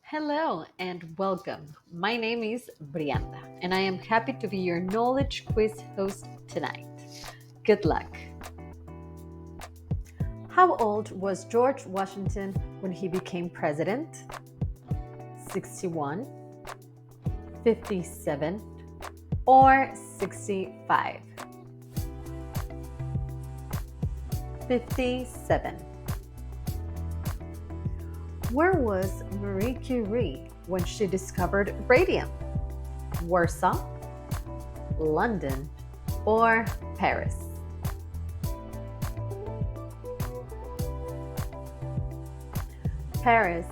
Hello and welcome. My name is Brianda, and I am happy to be your knowledge quiz host tonight. Good luck. How old was George Washington when he became president? 61, 57, or 65? 57. Where was Marie Curie when she discovered radium? Warsaw, London, or Paris? Paris.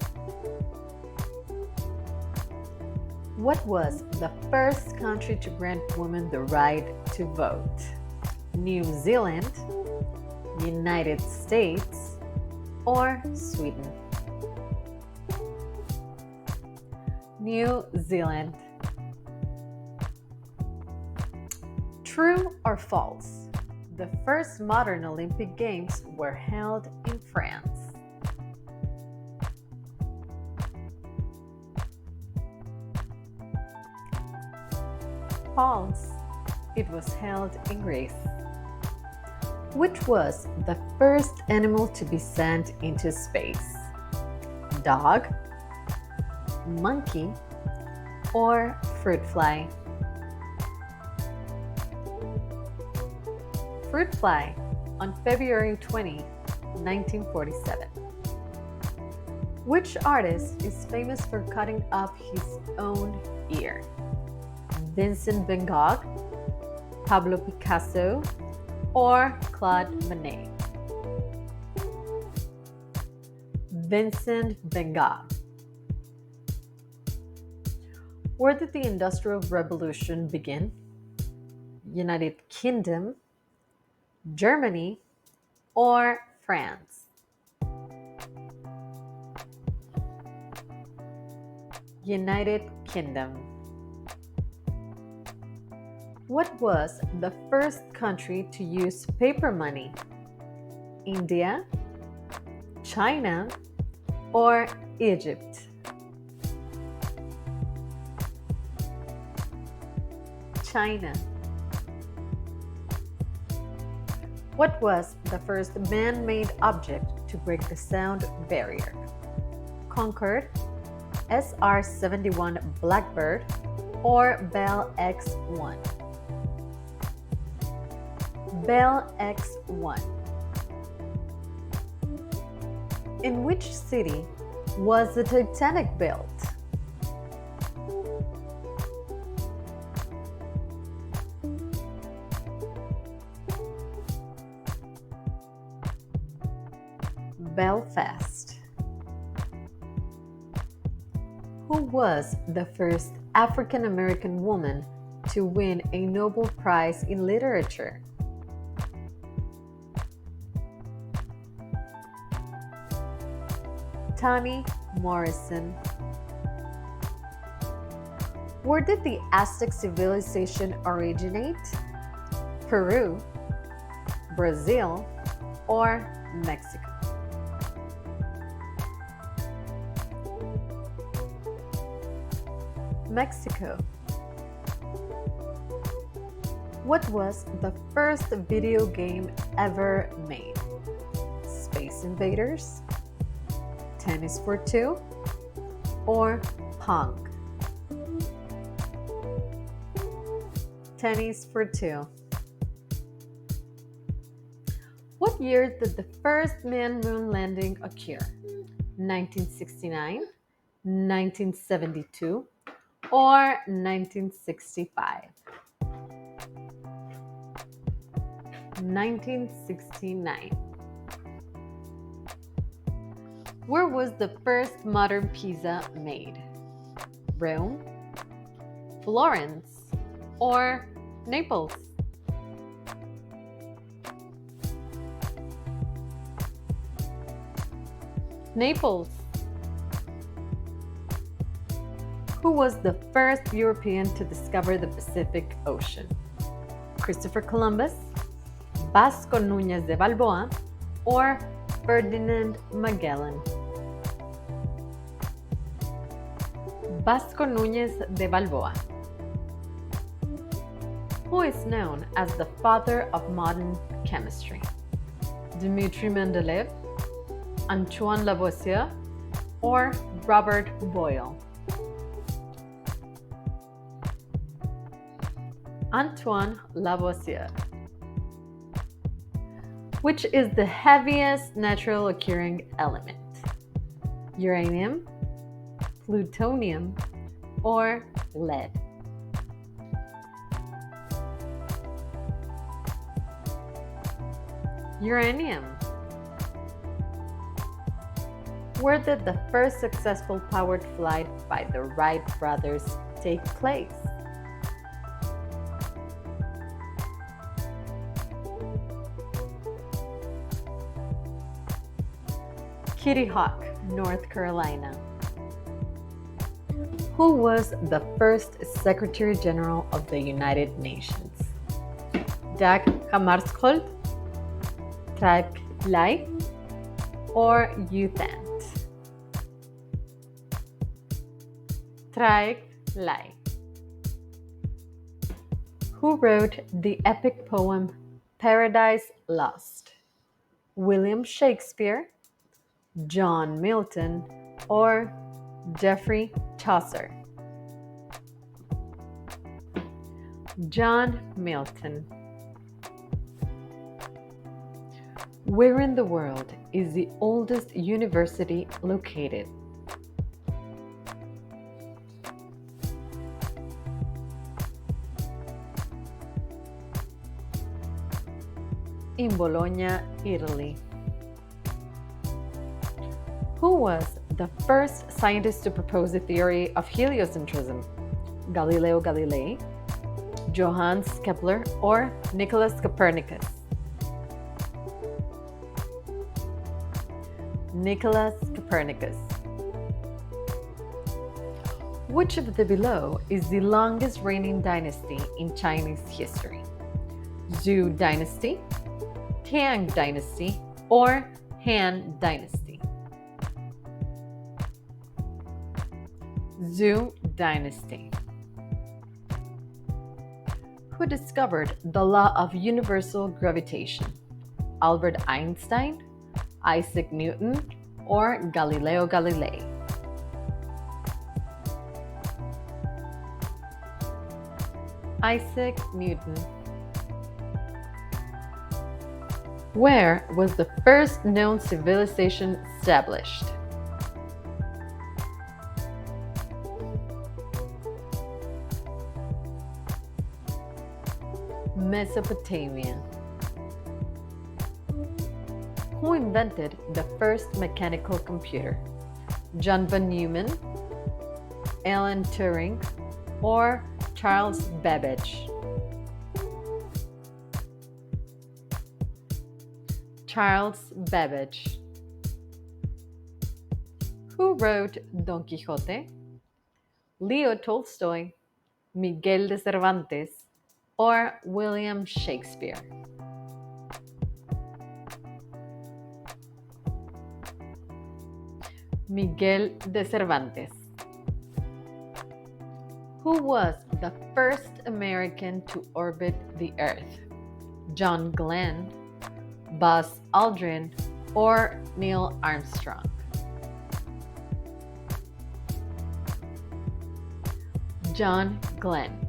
What was the first country to grant women the right to vote? New Zealand, United States, or Sweden? New Zealand. True or false? The first modern Olympic Games were held in France. False. It was held in Greece. Which was the first animal to be sent into space? Dog, monkey, or fruit fly? Fruit fly on February 20, 1947. Which artist is famous for cutting up his own ear? Vincent van Gogh, Pablo Picasso, or Claude Monet? Vincent van Gogh. Where did the Industrial Revolution begin? United Kingdom, Germany, or France? United Kingdom. What was the first country to use paper money? India, China, or Egypt? China. What was the first man-made object to break the sound barrier? Concorde, SR-71 Blackbird, or Bell X-1? Bell X-1. In which city was the Titanic built? Belfast. Who was the first African American woman to win a Nobel Prize in Literature? Toni Morrison. Where did the Aztec civilization originate? Peru, Brazil, or Mexico? Mexico. What was the first video game ever made? Space Invaders, Tennis for Two, or Pong? Tennis for Two. What year did the first manned moon landing occur? 1969, 1972, or 1965? 1969. Where was the first modern pizza made? Rome, Florence, or Naples? Naples. Who was the first European to discover the Pacific Ocean? Christopher Columbus, Vasco Núñez de Balboa, or Ferdinand Magellan? Vasco Núñez de Balboa. Who is known as the father of modern chemistry? Dmitri Mendeleev, Antoine Lavoisier, or Robert Boyle? Antoine Lavoisier. Which is the heaviest natural occurring element? Uranium, plutonium, or lead? Uranium. Where did the first successful powered flight by the Wright brothers take place? Kitty Hawk, North Carolina. Who was the first Secretary General of the United Nations? Dag Hammarskjöld, Trygve Lie, or U Thant? Trygve Lie. Who wrote the epic poem Paradise Lost? William Shakespeare, John Milton, or Geoffrey Chaucer? John Milton. Where in the world is the oldest university located? In Bologna, Italy. Who was the first scientist to propose the theory of heliocentrism? Galileo Galilei, Johannes Kepler, or Nicholas Copernicus? Nicholas Copernicus. Which of the below is the longest reigning dynasty in Chinese history? Zhou Dynasty, Tang Dynasty, or Han Dynasty? Zhou Dynasty. Who discovered the law of universal gravitation? Albert Einstein, Isaac Newton, or Galileo Galilei? Isaac Newton. Where was the first known civilization established? Mesopotamia. Who invented the first mechanical computer? John von Neumann, Alan Turing, or Charles Babbage? Charles Babbage. Who wrote Don Quixote? Leo Tolstoy, Miguel de Cervantes, or William Shakespeare? Miguel de Cervantes. Who was the first American to orbit the Earth? John Glenn, Buzz Aldrin, or Neil Armstrong? John Glenn.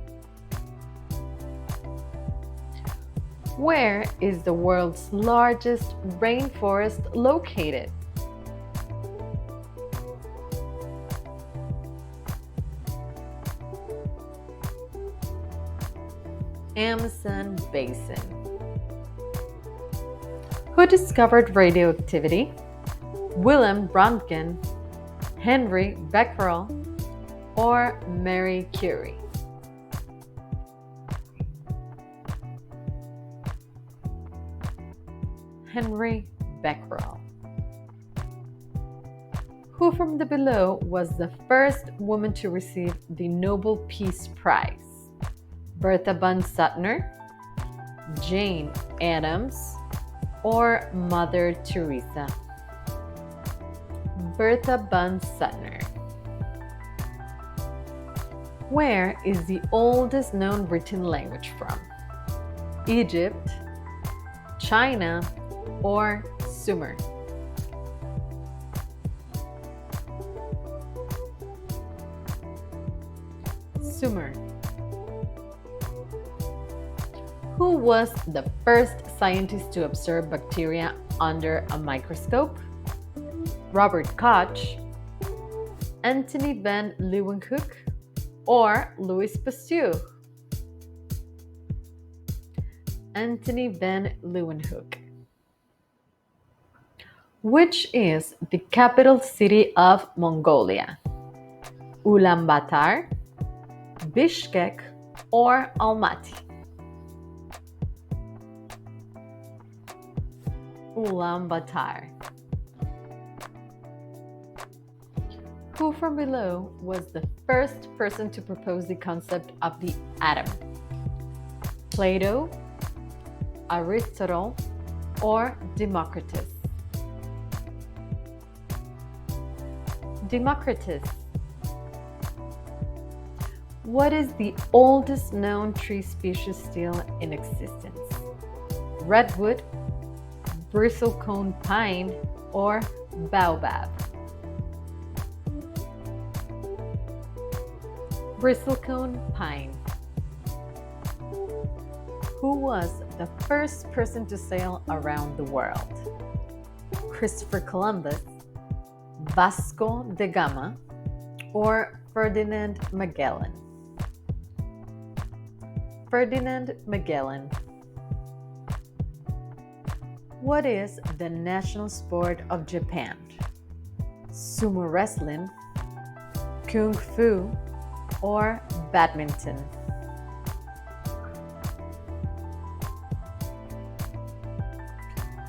Where is the world's largest rainforest located? Amazon Basin. Who discovered radioactivity? Wilhelm Röntgen, Henry Becquerel, or Marie Curie? Henry Becquerel. Who from the below was the first woman to receive the Nobel Peace Prize? Bertha von Suttner, Jane Addams, or Mother Teresa? Bertha von Suttner. Where is the oldest known written language from? Egypt, China, or Sumer? Sumer. Who was the first scientist to observe bacteria under a microscope? Robert Koch, Anthony van Leeuwenhoek, or Louis Pasteur? Anthony van Leeuwenhoek. Which is the capital city of Mongolia? Ulaanbaatar, Bishkek, or Almaty? Ulaanbaatar. Who from below was the first person to propose the concept of the atom? Plato, Aristotle, or Democritus? Democritus. What is the oldest known tree species still in existence? Redwood, bristlecone pine, or baobab? Bristlecone pine. Who was the first person to sail around the world? Christopher Columbus, Vasco da Gama, or Ferdinand Magellan? Ferdinand Magellan. What is the national sport of Japan? Sumo wrestling, kung fu, or badminton?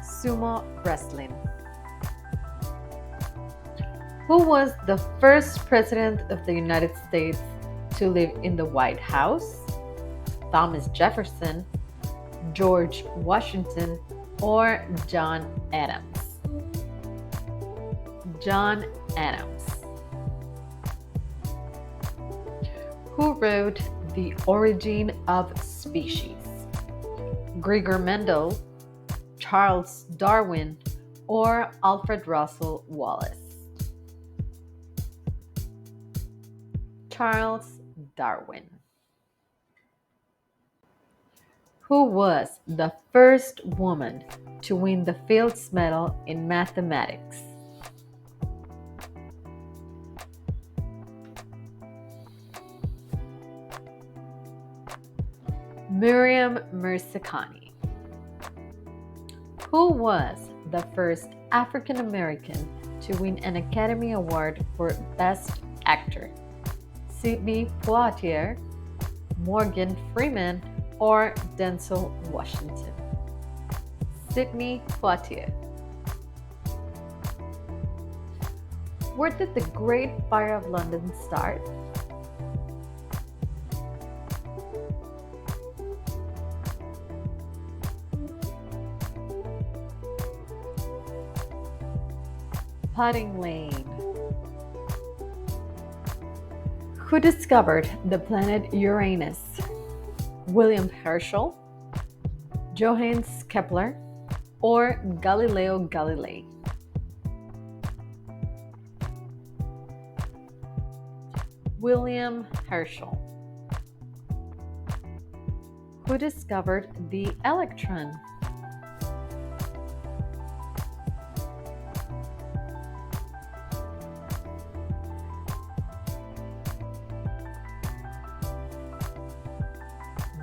Sumo wrestling. Who was the first president of the United States to live in the White House? Thomas Jefferson, George Washington, or John Adams? John Adams. Who wrote The Origin of Species? Gregor Mendel, Charles Darwin, or Alfred Russel Wallace? Charles Darwin. Who was the first woman to win the Fields Medal in mathematics? Miriam Mirzakhani. Who was the first African American to win an Academy Award for Best Actor? Sidney Poitier, Morgan Freeman, or Denzel Washington? Sidney Poitier. Where did the Great Fire of London start? Potting Lane. Who discovered the planet Uranus? William Herschel, Johannes Kepler, or Galileo Galilei? William Herschel. Who discovered the electron?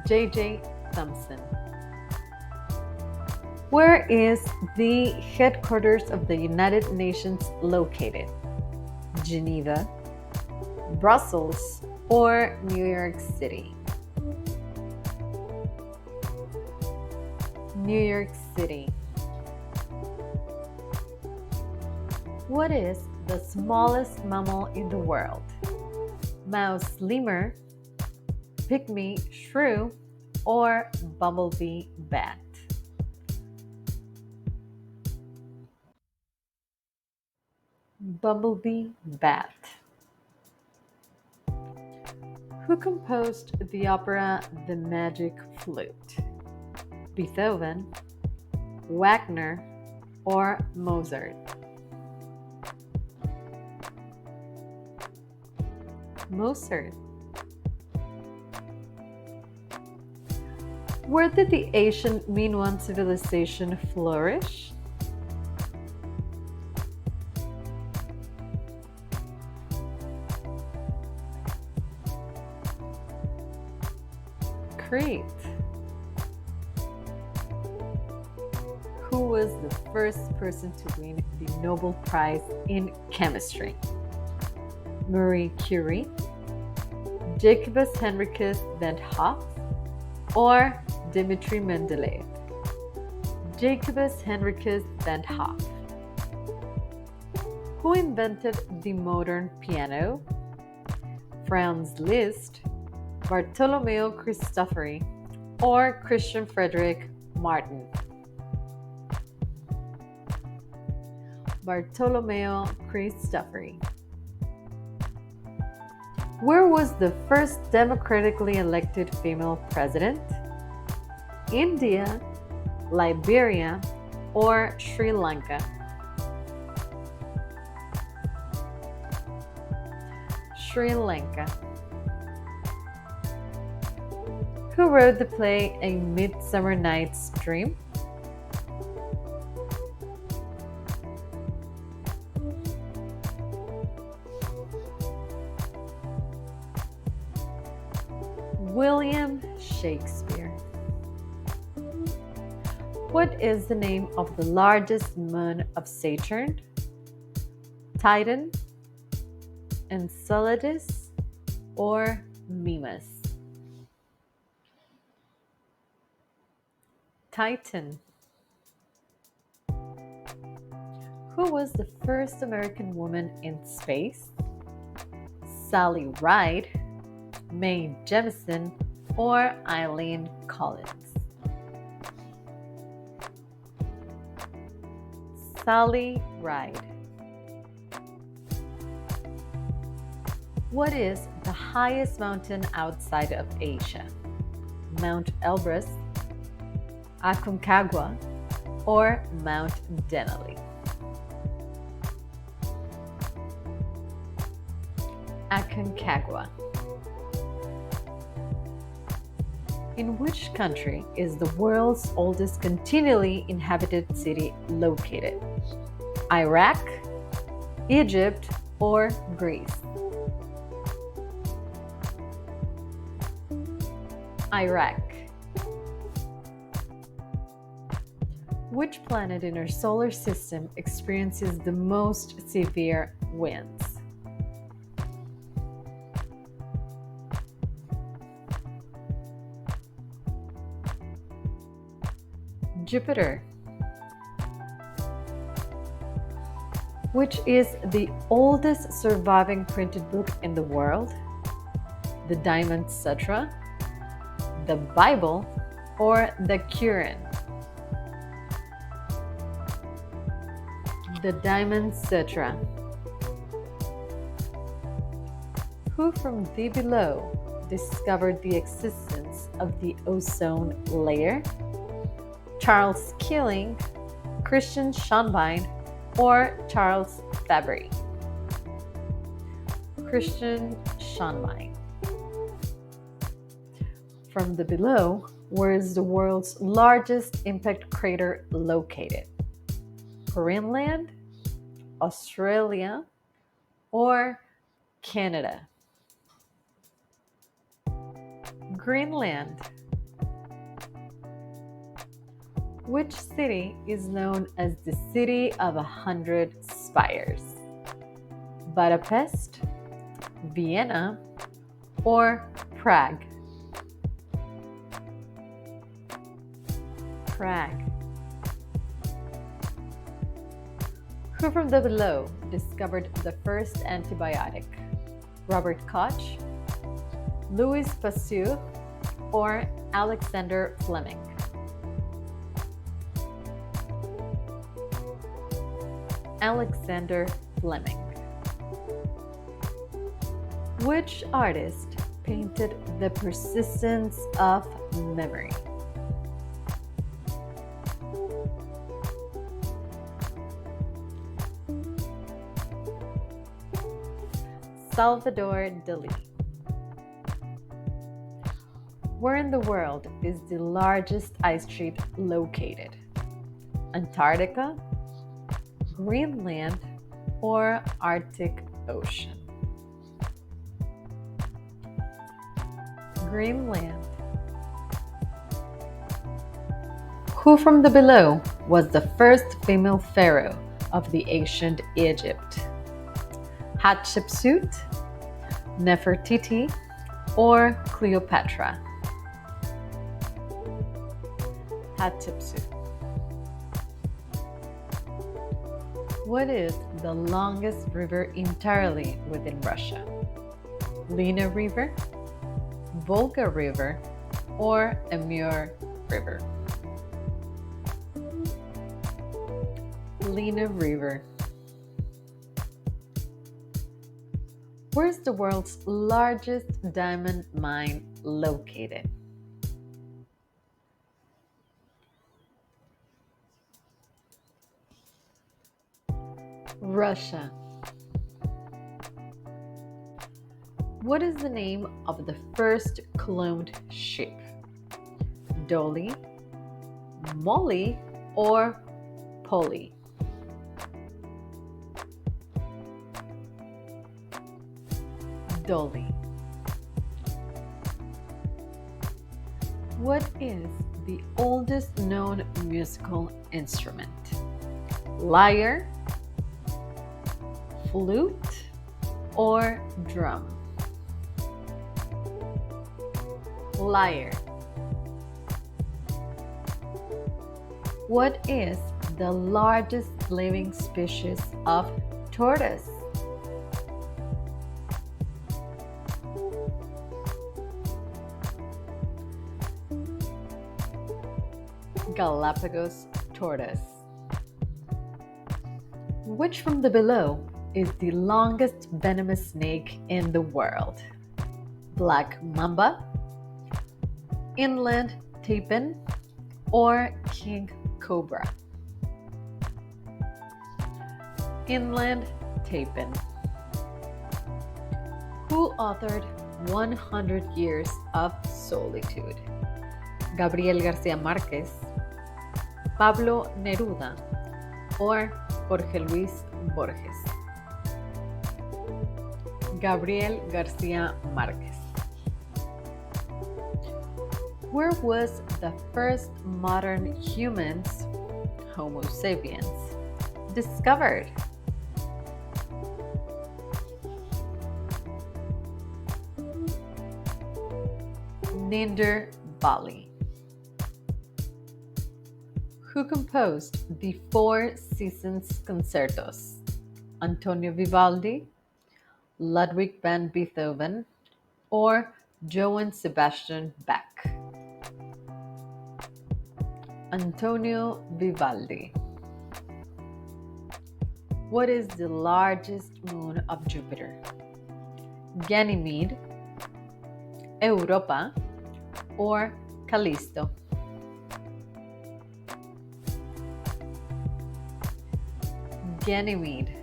J.J. Thomson. Where is the headquarters of the United Nations located? Geneva, Brussels, or New York City? New York City. What is the smallest mammal in the world? Mouse lemur, pygmy shrew, or bumblebee bat? Bumblebee bat. Who composed the opera The Magic Flute? Beethoven, Wagner, or Mozart? Mozart. Where did the ancient Minoan civilization flourish? Crete. Who was the first person to win the Nobel Prize in Chemistry? Marie Curie, Jacobus Henricus van Hoff, or Dmitri Mendeleev? Jacobus Henricus van Hoff. Who invented the modern piano? Franz Liszt, Bartolomeo Cristofori, or Christian Frederick Martin? Bartolomeo Cristofori. Where was the first democratically elected female president? India, Liberia, or Sri Lanka? Sri Lanka. Who wrote the play A Midsummer Night's Dream? William Shakespeare. What is the name of the largest moon of Saturn? Titan, Enceladus, or Mimas? Titan. Who was the first American woman in space? Sally Ride, Mae Jemison, or Eileen Collins? Sally Ride. What is the highest mountain outside of Asia? Mount Elbrus, Aconcagua, or Mount Denali? Aconcagua. In which country is the world's oldest continually inhabited city located? Iraq, Egypt, or Greece? Iraq. Which planet in our solar system experiences the most severe winds? Jupiter. Which is the oldest surviving printed book in the world? The Diamond Sutra, the Bible, or the Quran? The Diamond Sutra. Who from the below discovered the existence of the ozone layer? Charles Keeling, Christian Schonbein, or Charles Fabry? Christian Schonbein. From the below, where is the world's largest impact crater located? Greenland, Australia, or Canada? Greenland. Which city is known as the City of 100 Spires? Budapest, Vienna, or Prague? Prague. Who from the below discovered the first antibiotic? Robert Koch, Louis Pasteur, or Alexander Fleming? Alexander Fleming. Which artist painted the persistence of memory? Salvador Dali. Where in the world is the largest ice sheet located? Antarctica, Greenland, or Arctic Ocean? Greenland. Who from the below was the first female pharaoh of the ancient Egypt? Hatshepsut, Nefertiti, or Cleopatra? Hatshepsut. What is the longest river entirely within Russia? Lena River, Volga River, or Amur River? Lena River. Where's the world's largest diamond mine located? Russia. What is the name of the first cloned ship? Dolly, Molly, or Polly? Dolly. What is the oldest known musical instrument? Lyre, flute, or drum? Lyre. What is the largest living species of tortoise? Galapagos tortoise. Which from the below is the longest venomous snake in the world? Black mamba, inland tapir, or king cobra? Inland tapir. Who authored 100 Years of Solitude? Gabriel García Márquez, Pablo Neruda, or Jorge Luis Borges? Gabriel García Márquez. Where was the first modern humans, Homo sapiens, discovered? Ninder Bali. Who composed the Four Seasons concertos? Antonio Vivaldi, Ludwig van Beethoven, or Johann Sebastian Bach? Antonio Vivaldi. What is the largest moon of Jupiter? Ganymede, Europa, or Callisto? Ganymede.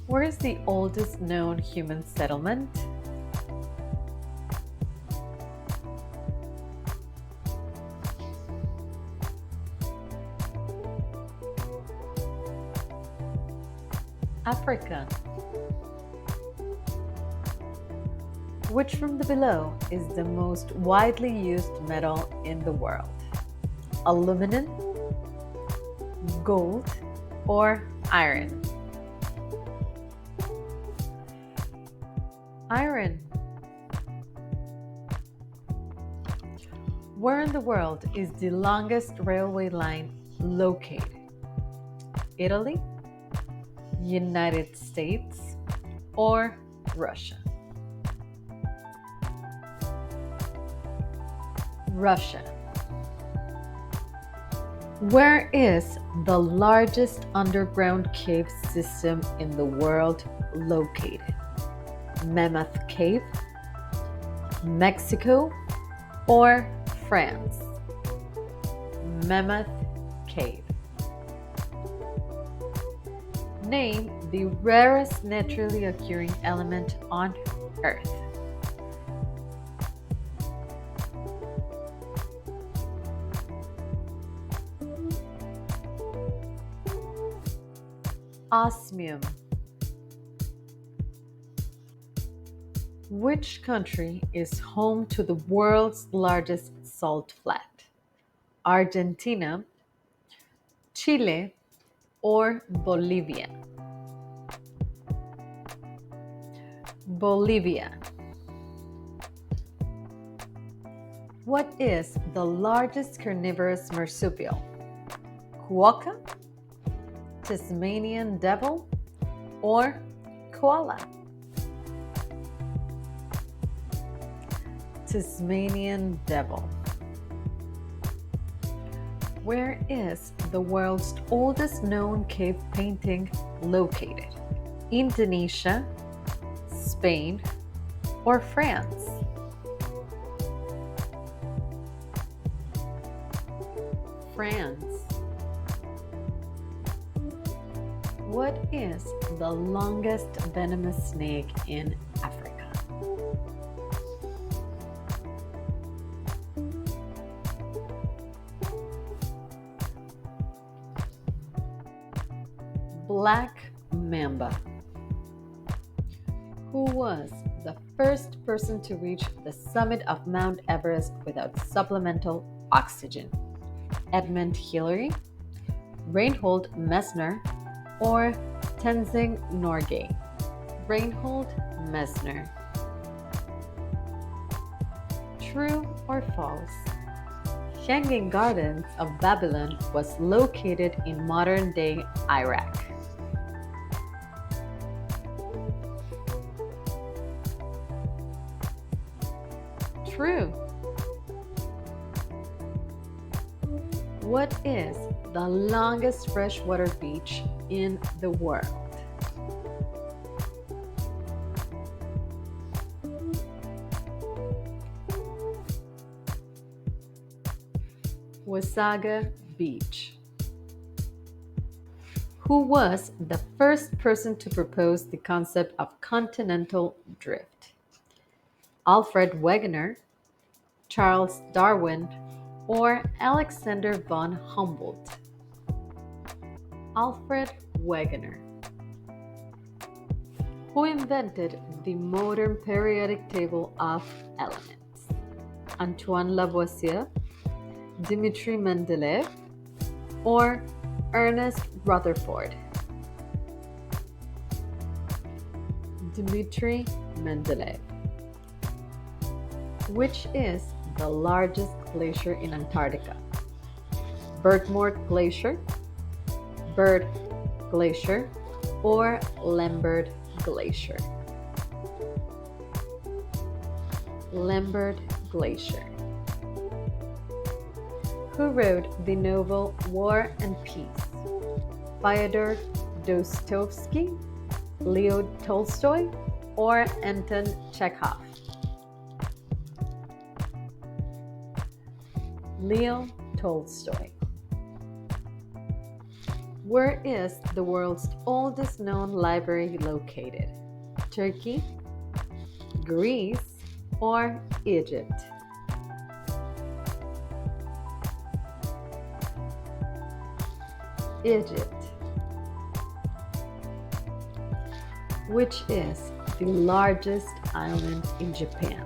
Where is the oldest known human settlement? Africa. Which from the below is the most widely used metal in the world? Aluminum, gold, or iron? Iron. Where in the world is the longest railway line located? Italy, United States, or Russia? Russia. Where is the largest underground cave system in the world located? Mammoth Cave, Mexico, or France? Mammoth Cave. Name the rarest naturally occurring element on Earth. Osmium. Which country is home to the world's largest salt flat? Argentina, Chile, or Bolivia? Bolivia. What is the largest carnivorous marsupial? Quokka, Tasmanian devil, or koala? Tasmanian devil. Where is the world's oldest known cave painting located? Indonesia, Spain, or France? France. What is the longest venomous snake in Africa? Black mamba. Who was the first person to reach the summit of Mount Everest without supplemental oxygen? Edmund Hillary, Reinhold Messner, or Tenzing Norgay? Reinhold Messner. True or false? Hanging Gardens of Babylon was located in modern-day Iraq. True. What is the longest freshwater beach in the world? Wasaga Beach. Who was the first person to propose the concept of continental drift? Alfred Wegener, Charles Darwin, or Alexander von Humboldt? Alfred Wegener. Who invented the modern periodic table of elements? Antoine Lavoisier, Dmitri Mendeleev, or Ernest Rutherford? Dmitri Mendeleev. Which is the largest glacier in Antarctica? Bergmort Glacier, Byrd Glacier, or Lambert Glacier? Lambert Glacier. Who wrote the novel War and Peace? Fyodor Dostoevsky, Leo Tolstoy, or Anton Chekhov? Leo Tolstoy. Where is the world's oldest known library located? Turkey, Greece, or Egypt? Egypt. Which is the largest island in Japan?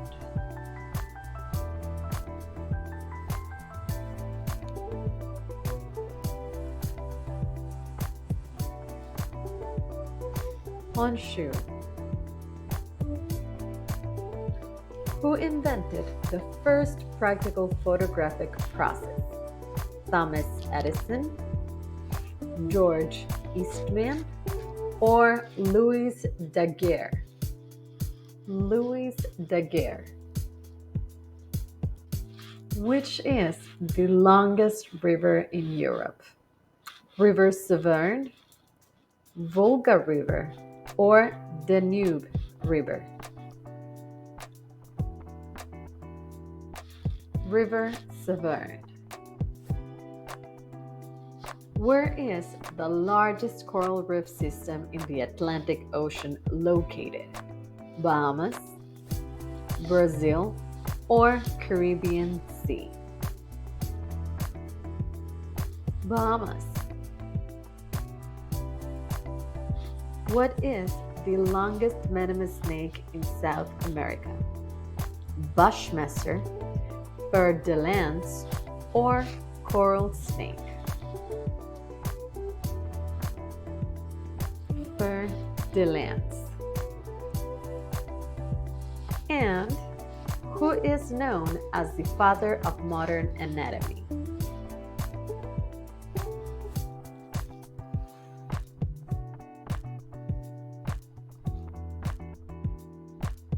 Honshu. Who invented the first practical photographic process? Thomas Edison, George Eastman, or Louis Daguerre? Louis Daguerre. Which is the longest river in Europe? River Severn, Volga River, or Danube River? River Severn. Where is the largest coral reef system in the Atlantic Ocean located? Bahamas, Brazil, or Caribbean Sea? Bahamas. What is the longest venomous snake in South America? Bushmaster, fer de lance, or coral snake? Fer de lance. And who is known as the father of modern anatomy?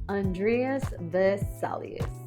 Andreas Vesalius.